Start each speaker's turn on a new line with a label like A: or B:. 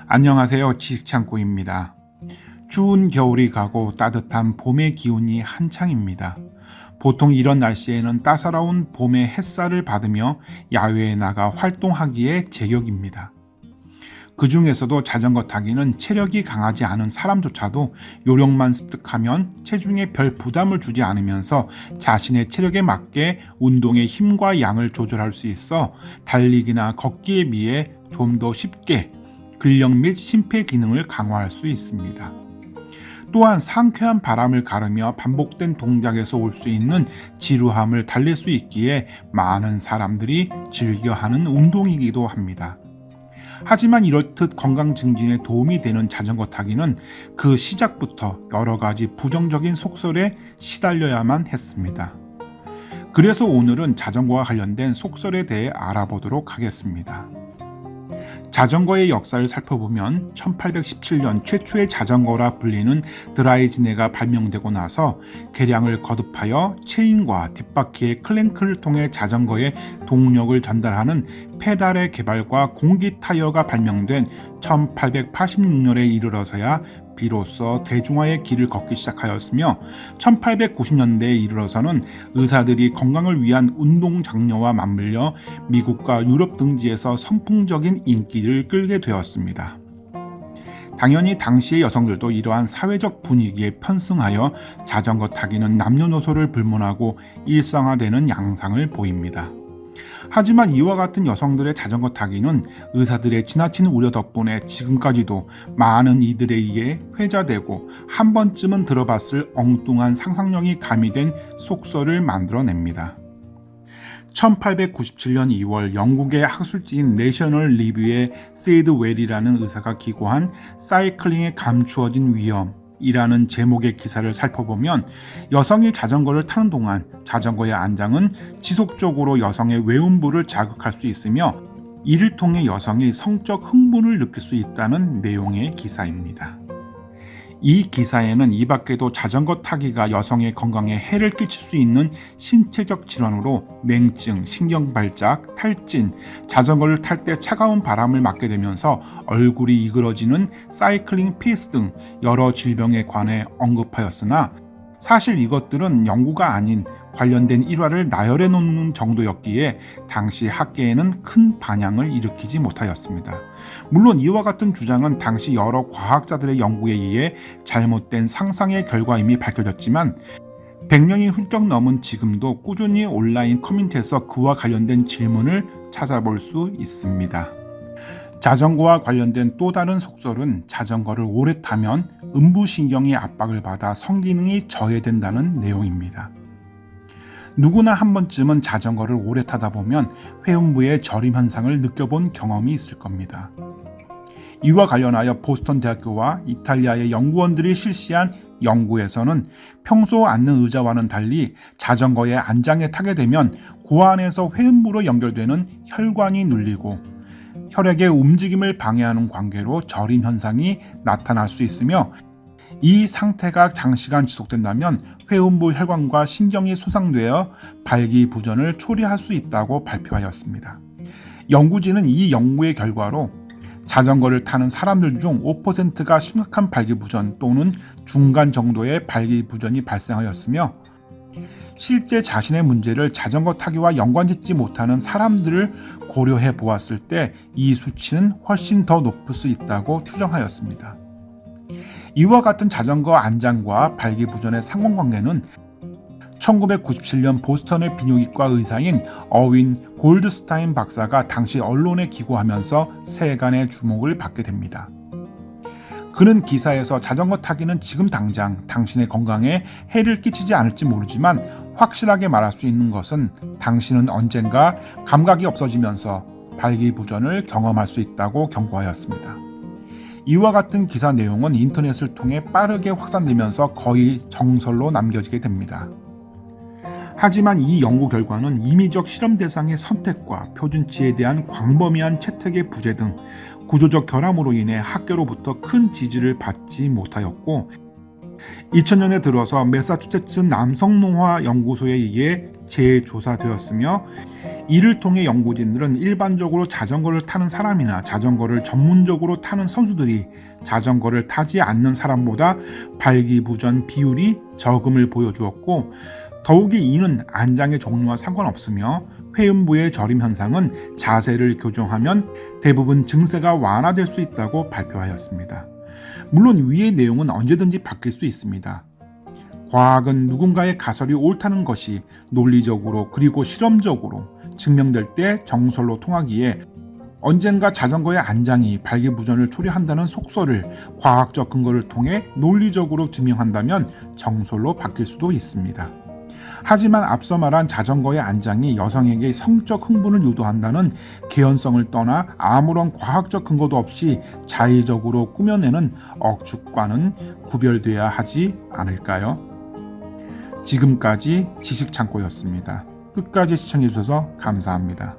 A: 안녕하세요. 지식창고입니다. 추운 겨울이 가고 따뜻한 봄의 기운이 한창입니다. 보통 이런 날씨에는 따사로운 봄의 햇살을 받으며 야외에 나가 활동하기에 제격입니다. 그 중에서도 자전거 타기는 체력이 강하지 않은 사람조차도 요령만 습득하면 체중에 별 부담을 주지 않으면서 자신의 체력에 맞게 운동의 힘과 양을 조절할 수 있어 달리기나 걷기에 비해 좀 더 쉽게 근력 및 심폐 기능을 강화할 수 있습니다. 또한 상쾌한 바람을 가르며 반복된 동작에서 올 수 있는 지루함을 달랠 수 있기에 많은 사람들이 즐겨하는 운동이기도 합니다. 하지만 이렇듯 건강 증진에 도움이 되는 자전거 타기는 그 시작부터 여러 가지 부정적인 속설에 시달려야만 했습니다. 그래서 오늘은 자전거와 관련된 속설에 대해 알아보도록 하겠습니다. 자전거의 역사를 살펴보면 1817년 최초의 자전거라 불리는 드라이즈네가 발명되고 나서 개량을 거듭하여 체인과 뒷바퀴의 클랭크를 통해 자전거에 동력을 전달하는 페달의 개발과 공기 타이어가 발명된 1886년에 이르러서야 비로소 대중화의 길을 걷기 시작하였으며 1890년대에 이르러서는 의사들이 건강을 위한 운동 장려와 맞물려 미국과 유럽 등지에서 선풍적인 인기를 끌게 되었습니다. 당연히 당시의 여성들도 이러한 사회적 분위기에 편승하여 자전거 타기는 남녀노소를 불문하고 일상화되는 양상을 보입니다. 하지만 이와 같은 여성들의 자전거 타기는 의사들의 지나친 우려 덕분에 지금까지도 많은 이들에 의해 회자되고 한 번쯤은 들어봤을 엉뚱한 상상력이 가미된 속설을 만들어냅니다. 1897년 2월 영국의 학술지인 내셔널 리뷰의 세이드 웰이라는 의사가 기고한 사이클링에 감추어진 위험 이라는 제목의 기사를 살펴보면 여성이 자전거를 타는 동안 자전거의 안장은 지속적으로 여성의 외음부를 자극할 수 있으며 이를 통해 여성이 성적 흥분을 느낄 수 있다는 내용의 기사입니다. 이 기사에는 이 밖에도 자전거 타기가 여성의 건강에 해를 끼칠 수 있는 신체적 질환으로 냉증, 신경발작, 탈진, 자전거를 탈 때 차가운 바람을 맞게 되면서 얼굴이 이그러지는 사이클링 피스 등 여러 질병에 관해 언급하였으나 사실 이것들은 연구가 아닌 관련된 일화를 나열해 놓는 정도였기에 당시 학계에는 큰 반향을 일으키지 못하였습니다. 물론 이와 같은 주장은 당시 여러 과학자들의 연구에 의해 잘못된 상상의 결과임이 밝혀졌지만 100년이 훌쩍 넘은 지금도 꾸준히 온라인 커뮤니티에서 그와 관련된 질문을 찾아볼 수 있습니다. 자전거와 관련된 또 다른 속설은 자전거를 오래 타면 음부신경이 압박을 받아 성기능이 저해된다는 내용입니다. 누구나 한 번쯤은 자전거를 오래 타다 보면 회음부의 저림 현상을 느껴본 경험이 있을 겁니다. 이와 관련하여 보스턴 대학교와 이탈리아의 연구원들이 실시한 연구에서는 평소 앉는 의자와는 달리 자전거의 안장에 타게 되면 고안에서 회음부로 연결되는 혈관이 눌리고 혈액의 움직임을 방해하는 관계로 저림 현상이 나타날 수 있으며 이 상태가 장시간 지속된다면 회음부 혈관과 신경이 손상되어 발기부전을 초래할 수 있다고 발표하였습니다. 연구진은 이 연구의 결과로 자전거를 타는 사람들 중 5%가 심각한 발기부전 또는 중간 정도의 발기부전이 발생하였으며 실제 자신의 문제를 자전거 타기와 연관짓지 못하는 사람들을 고려해 보았을 때 이 수치는 훨씬 더 높을 수 있다고 추정하였습니다. 이와 같은 자전거 안장과 발기부전의 상관관계는 1997년 보스턴의 비뇨기과 의사인 어윈 골드스타인 박사가 당시 언론에 기고하면서 세간의 주목을 받게 됩니다. 그는 기사에서 자전거 타기는 지금 당장 당신의 건강에 해를 끼치지 않을지 모르지만 확실하게 말할 수 있는 것은 당신은 언젠가 감각이 없어지면서 발기부전을 경험할 수 있다고 경고하였습니다. 이와 같은 기사 내용은 인터넷을 통해 빠르게 확산되면서 거의 정설로 남겨지게 됩니다. 하지만 이 연구 결과는 임의적 실험 대상의 선택과 표준치에 대한 광범위한 채택의 부재 등 구조적 결함으로 인해 학계로부터 큰 지지를 받지 못하였고 2000년에 들어서 매사추세츠 남성노화 연구소에 의해 재조사되었으며 이를 통해 연구진들은 일반적으로 자전거를 타는 사람이나 자전거를 전문적으로 타는 선수들이 자전거를 타지 않는 사람보다 발기부전 비율이 적음을 보여주었고, 더욱이 이는 안장의 종류와 상관없으며 회음부의 저림 현상은 자세를 교정하면 대부분 증세가 완화될 수 있다고 발표하였습니다. 물론 위의 내용은 언제든지 바뀔 수 있습니다. 과학은 누군가의 가설이 옳다는 것이 논리적으로 그리고 실험적으로 증명될 때 정설로 통하기에, 언젠가 자전거의 안장이 발기부전을 초래한다는 속설을 과학적 근거를 통해 논리적으로 증명한다면 정설로 바뀔 수도 있습니다. 하지만 앞서 말한 자전거의 안장이 여성에게 성적 흥분을 유도한다는 개연성을 떠나 아무런 과학적 근거도 없이 자의적으로 꾸며내는 억측과는 구별돼야 하지 않을까요? 지금까지 지식창고였습니다. 끝까지 시청해주셔서 감사합니다.